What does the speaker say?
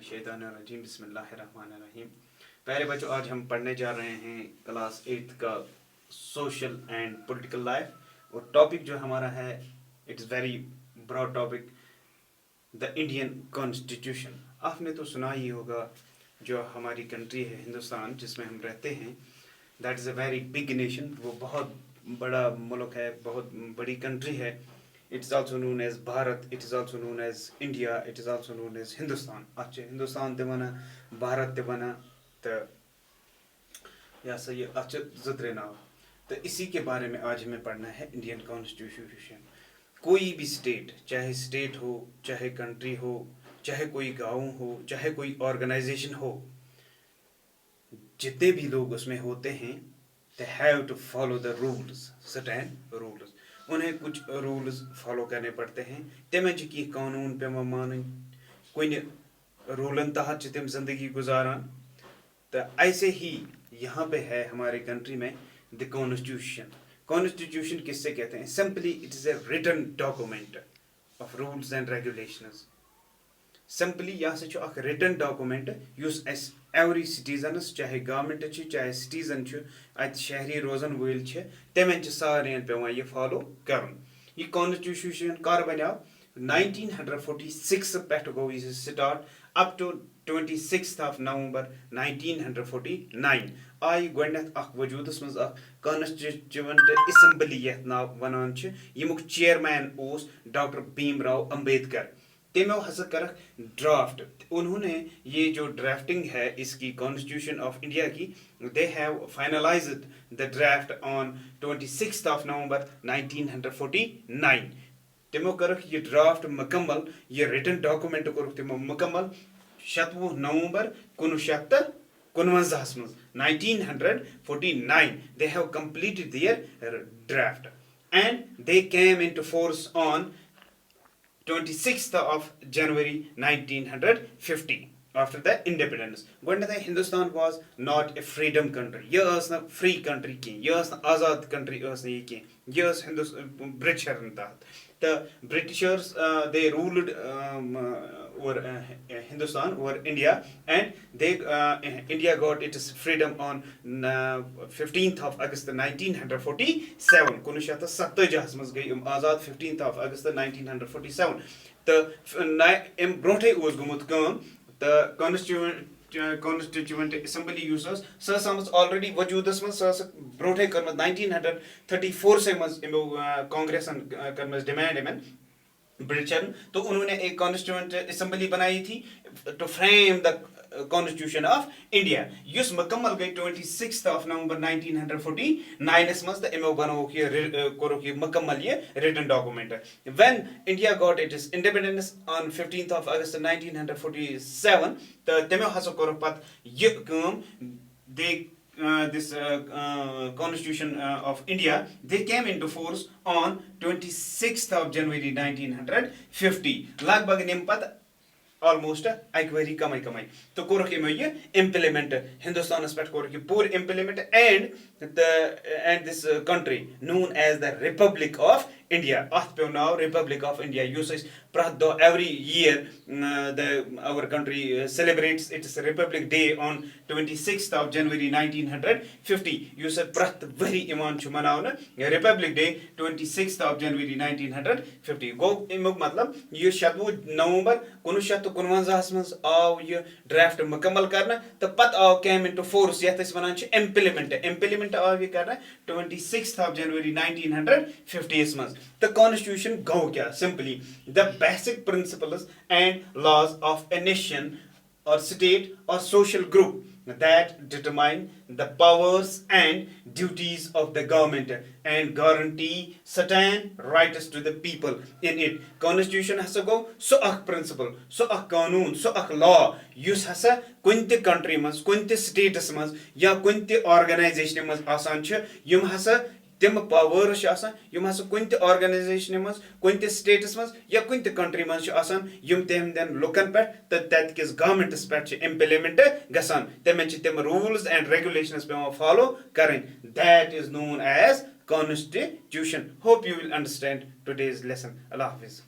मिनशैतानिर्रजीम बिस्मिल्लाहिर्रहमानिर्रहीम। प्यारे बच्चों, आज हम पढ़ने जा रहे हैं क्लास 8 का सोशल एंड पॉलिटिकल लाइफ। और टॉपिक जो हमारा है, it's very broad topic, the Indian constitution. आपने तो सुना ही होगा, जो हमारी कंट्री है हिंदुस्तान जिसमें हम रहते हैं, that is a very big nation. वो बहुत बड़ा मुल्क है, बहुत बड़ी कंट्री है। It is also known as Bharat, it is also known as India, it is also known as Hindustan. अच्छा, हिंदुस्तान ते वना, भारत ते वना, तो या सा ये अच्छा ज़त्रे नाव। तो इसी के बारे में आज हमें पढ़ना है, इंडियन कॉन्स्टिट्यूशन। कोई भी स्टेट, चाहे स्टेट हो, चाहे कंट्री हो, चाहे कोई गाँव हो, चाहे कोई ऑर्गेनाइजेशन हो, जितने भी लोग उसमें होते हैं, they have to follow the rules, certain rules. उन्हें कुछ रूल्स फॉलो करने पड़ते हैं। तमें की कानून पे मान कुन रूलन तहत तम जिंदगी गुजारान। तो ऐसे ही यहाँ पे है हमारे कंट्री में द कॉन्स्टिट्यूशन। कॉन्स्टिट्यूशन किससे कहते हैं? Simply it is a written document of rules and regulations. Simply यह अख रिटन डॉक्यूमेंट युस अस एवरी सिटीजनस, चाहे गवर्नमेंट चाहे सिटीजन अत शहरी रोजन वल तमें सारे पे यह फॉलो कर। यह कॉन्स्टिट्यूशन कर बनो 1946 पे गो यह स्टार्ट अप टू 26 नवंबर 1949 आई गोडनथ वजूदस मज कॉन्स्टिट्यूएंट असम्बली ये नाव वनान यमुक चेयरमैन डॉक्टर भीमराव अंबेडकर। तमो हसा कर ड्राफ्ट। उन्होंने ये जो ड्राफ्टिंग है इसकी कॉन्स्टिट्यूशन ऑफ इंडिया की, they have finalised the draft on 26 नवंबर 1949। तमो कर ये ड्राफ्ट मुकम्मल, ये रिटन डॉक्यूमेंट कर तमो मुकम्मल 27 नवंबर 1949 मज 1949 they have completed their draft and they came into force on 26th of January 1950 after the independence. Gonda Hindustan was not a freedom country. Ye was na free country ki, ye was na azad country was na ki, ye was Britishers ta. The Britishers they ruled over Hindustan, over India, and they India got its freedom on 15th of August 1947. Kunu shata 57 maz gay azad 15th of August 1947. The im bronte was gumut kam the constituent assembly users sauce already वजूदस मज सस ब्रोटे करमस 1934 से मज Congress करमस demand एमन ब्रिटिशन। तो उन्होंने एक constituent assembly बनाई थी to frame the constitution of India, युस मुकम्मल गई 26 नवंबर 1949 मज। तो इमो बनो कि मुकम्मल ये written document. When India got its independence on 15th of August 1947, तो तमो हसो कोर पत ये काम दे this Constitution of India, they came into force on 26th of January 1950. लगभग निम पत ऑलमोस्ट एक वरी कमाई तो कोरक ये इम्प्लीमेंट हिंदुस्तान पे कोरक पूर implement and this country known as the republic of India. अत पे नाव रिपब्लिक ऑफ इंडिया युस प्रत दो every year the our country celebrates its republic day on 26th of January 1950 युस प्रत वरी इमान मनावन republic day 26th of January 1950 गो इमुक मतलब ये 27 नवंबर 1949 मज आव ये ड्राफ्ट मुकम्मल करना। तो पत आव कैम इनटू फोर्स यत वनान इम्प्लीमेंट आव ये करना 26th of January 1950 मज। The constitution go क्या? Simply the basic principles and laws of a nation or state or social group that determine the powers and duties of the government and guarantee certain rights to the people in it. Constitution has to go so a principle, so a कानून, so a law yus hasa kunti country mas, kunti states mas ya kunti organization mas आसान छ यम हसा तम powers यम हसा कुन organisation मज कुन status मज या कुन कंट्री मज यम तहदन लुकन पे तो तत्किस गवर्नमेंटस पे इम्प्लीमेंट गसान तमें तम रूल्स एंड रेगुलेशंस पे फॉलो करें। That is known as constitution. Hope you will understand today's lesson. अल्लाह हाफिज।